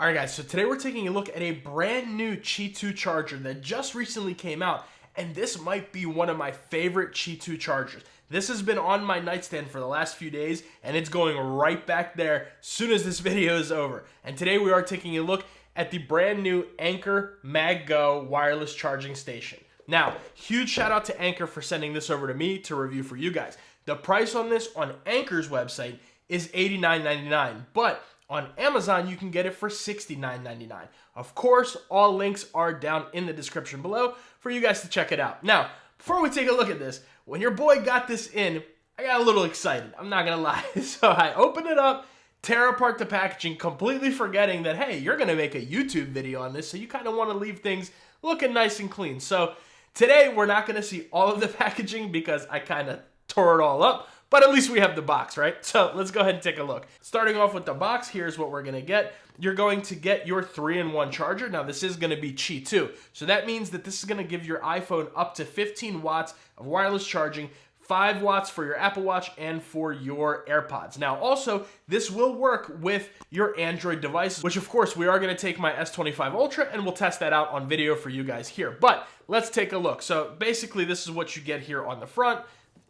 Alright guys, so today we're taking a look at a brand new Qi2 charger that just recently came out, and this might be one of my favorite Qi2 chargers. This has been on my nightstand for the last few days, and it's going right back there as soon as this video is over. And today we are taking a look at the brand new Anker MagGo Wireless Charging Station. Now, huge shout out to Anker for sending this over to me to review for you guys. The price on this on Anker's website is $89.99, but on Amazon, you can get it for $69.99. Of course, all links are down in the description below for you guys to check it out. Now, before we take a look at this, when your boy got this in, I got a little excited. I'm not gonna lie. So I opened it up, tear apart the packaging, completely forgetting that, hey, you're gonna make a YouTube video on this, so you kind of want to leave things looking nice and clean. So today, we're not gonna see all of the packaging because I kind of tore it all up. But at least we have the box, right? So let's go ahead and take a look. Starting off with the box, here's what we're gonna get. You're going to get your 3-in-1 charger. Now this is gonna be Qi2. So that means that this is gonna give your iPhone up to 15 watts of wireless charging, 5 watts for your Apple Watch and for your AirPods. Now also, this will work with your Android devices, which of course we are gonna take my S25 Ultra and we'll test that out on video for you guys here. But let's take a look. So basically this is what you get here on the front.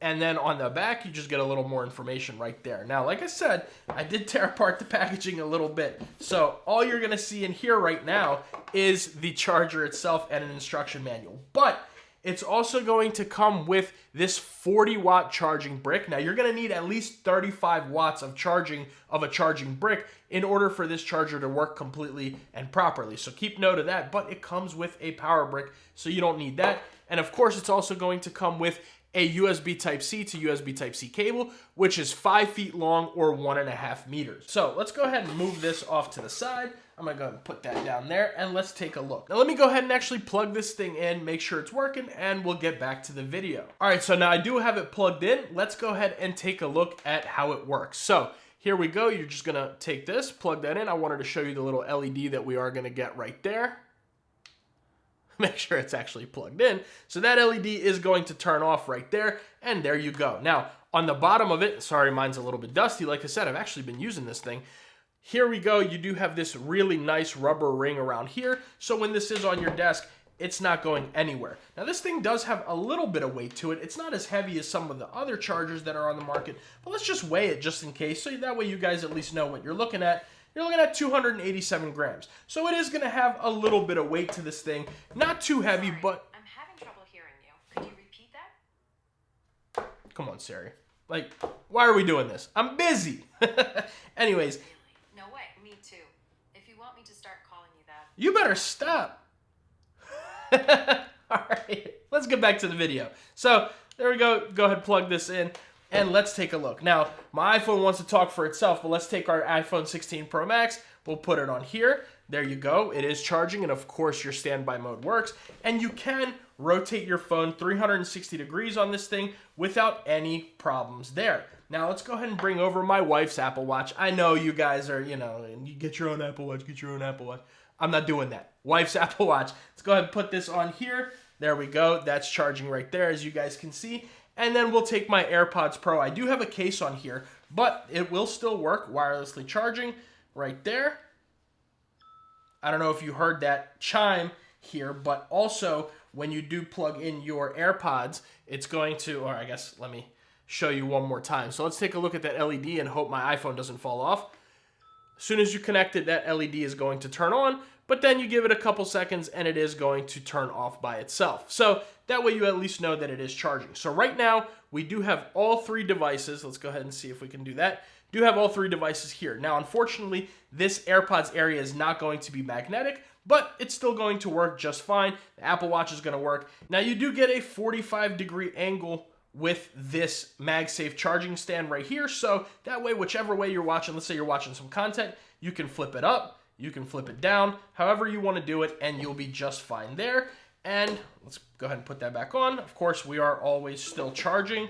And then on the back, you just get a little more information right there. Now, like I said, I did tear apart the packaging a little bit. So all you're gonna see in here right now is the charger itself and an instruction manual. But it's also going to come with this 40-watt charging brick. Now, you're gonna need at least 35 watts of charging of a charging brick in order for this charger to work completely and properly. So keep note of that, but it comes with a power brick, so you don't need that. And of course, it's also going to come with a USB Type-C to USB Type-C cable, which is 5 feet long or 1.5 meters. So let's go ahead and move this off to the side. I'm gonna go ahead and put that down there and let's take a look. Now let me go ahead and actually plug this thing in, make sure it's working, and we'll get back to the video. All right, so now I do have it plugged in. Let's go ahead and take a look at how it works. So here we go. You're just gonna take this, plug that in. I wanted to show you the little LED that we are gonna get right there. Make sure it's actually plugged in. So that LED is going to turn off right there, and there you go. Now, on the bottom of it, sorry, mine's a little bit dusty. Like I said, I've actually been using this thing. Here we go. You do have this really nice rubber ring around here, so when this is on your desk, it's not going anywhere. Now, this thing does have a little bit of weight to it. It's not as heavy as some of the other chargers that are on the market, but let's just weigh it just in case, so that way you guys at least know what you're looking at. You're looking at 287 grams. So it is going to have a little bit of weight to this thing. Not too heavy, but... I'm having trouble hearing you. Could you repeat that? Come on, Siri. Like, why are we doing this? I'm busy. Anyways. Really? No way. Me too. If you want me to start calling you that... You better stop. All right. Let's get back to the video. So, there we go. Go ahead and plug this in. And let's take a look. Now, my iPhone wants to talk for itself, but let's take our iPhone 16 Pro Max. We'll put it on here. There you go. It is charging, and of course, your standby mode works. And you can rotate your phone 360 degrees on this thing without any problems there. Now, let's go ahead and bring over my wife's Apple Watch. I know you guys are, you get your own Apple Watch, get your own Apple Watch. I'm not doing that. Wife's Apple Watch. Let's go ahead and put this on here. There we go. That's charging right there, as you guys can see. And then we'll take my AirPods Pro. I do have a case on here, but it will still work wirelessly charging right there. I don't know if you heard that chime here, but also when you do plug in your AirPods, it's going to, or I guess let me show you one more time. So let's take a look at that LED and hope my iPhone doesn't fall off. As soon as you connect it, that LED is going to turn on, but then you give it a couple seconds and it is going to turn off by itself. So that way you at least know that it is charging. So right now, we do have all 3 devices. Let's go ahead and see if we can do that. Do have all 3 devices here. Now, unfortunately, this AirPods area is not going to be magnetic, but it's still going to work just fine. The Apple Watch is going to work. Now, you do get a 45-degree angle with this MagSafe charging stand right here. So that way, whichever way you're watching, let's say you're watching some content, you can flip it up, you can flip it down, however you want to do it, and you'll be just fine there. And let's go ahead and put that back on. Of course, we are always still charging.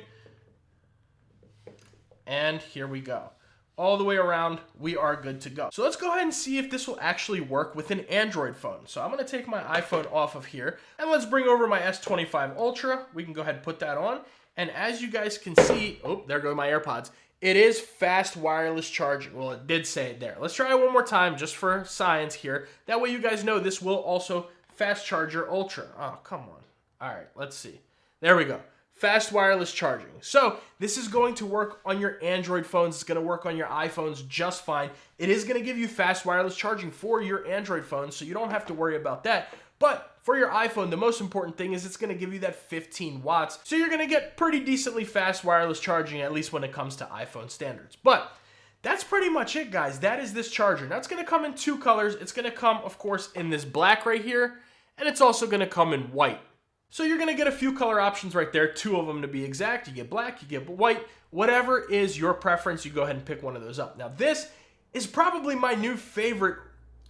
And here we go. All the way around, we are good to go. So let's go ahead and see if this will actually work with an Android phone. So I'm going to take my iPhone off of here, and let's bring over my S25 Ultra. We can go ahead and put that on. And as you guys can see, oh, there go my AirPods. It is fast wireless charging. Well, it did say it there. Let's try it one more time just for science here. That way you guys know this will also fast charge your Ultra. Oh, come on. All right, let's see. There we go. Fast wireless charging. So this is going to work on your Android phones. It's going to work on your iPhones just fine. It is going to give you fast wireless charging for your Android phones, so you don't have to worry about that. But for your iPhone, the most important thing is it's going to give you that 15 watts. So you're going to get pretty decently fast wireless charging, at least when it comes to iPhone standards. But that's pretty much it, guys. That is this charger. Now, it's going to come in two colors. It's going to come, of course, in this black right here, and it's also going to come in white. So you're going to get a few color options right there, two of them to be exact. You get black, you get white. Whatever is your preference, you go ahead and pick one of those up. Now, this is probably my new favorite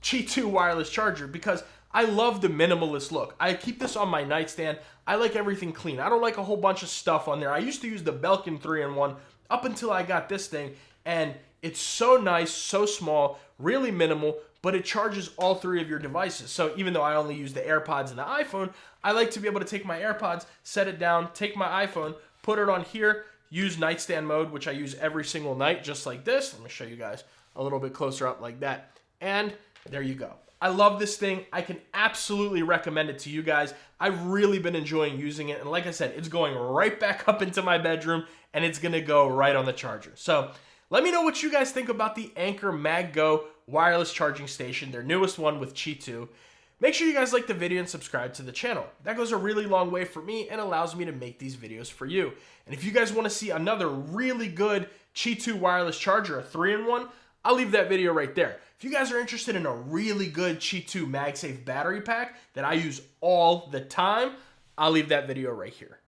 Qi2 wireless charger because I love the minimalist look. I keep this on my nightstand. I like everything clean. I don't like a whole bunch of stuff on there. I used to use the Belkin 3-in-1 up until I got this thing, and it's so nice, so small, really minimal, but it charges all three of your devices. So even though I only use the AirPods and the iPhone, I like to be able to take my AirPods, set it down, take my iPhone, put it on here, use nightstand mode, which I use every single night, just like this. Let me show you guys a little bit closer up like that. And there you go. I love this thing. I can absolutely recommend it to you guys. I've really been enjoying using it. And like I said, it's going right back up into my bedroom, and it's going to go right on the charger. So let me know what you guys think about the Anker MagGo wireless charging station, their newest one with Qi2. Make sure you guys like the video and subscribe to the channel. That goes a really long way for me and allows me to make these videos for you. And if you guys want to see another really good Qi2 wireless charger, a 3-in-1, I'll leave that video right there. If you guys are interested in a really good Qi2 MagSafe battery pack that I use all the time, I'll leave that video right here.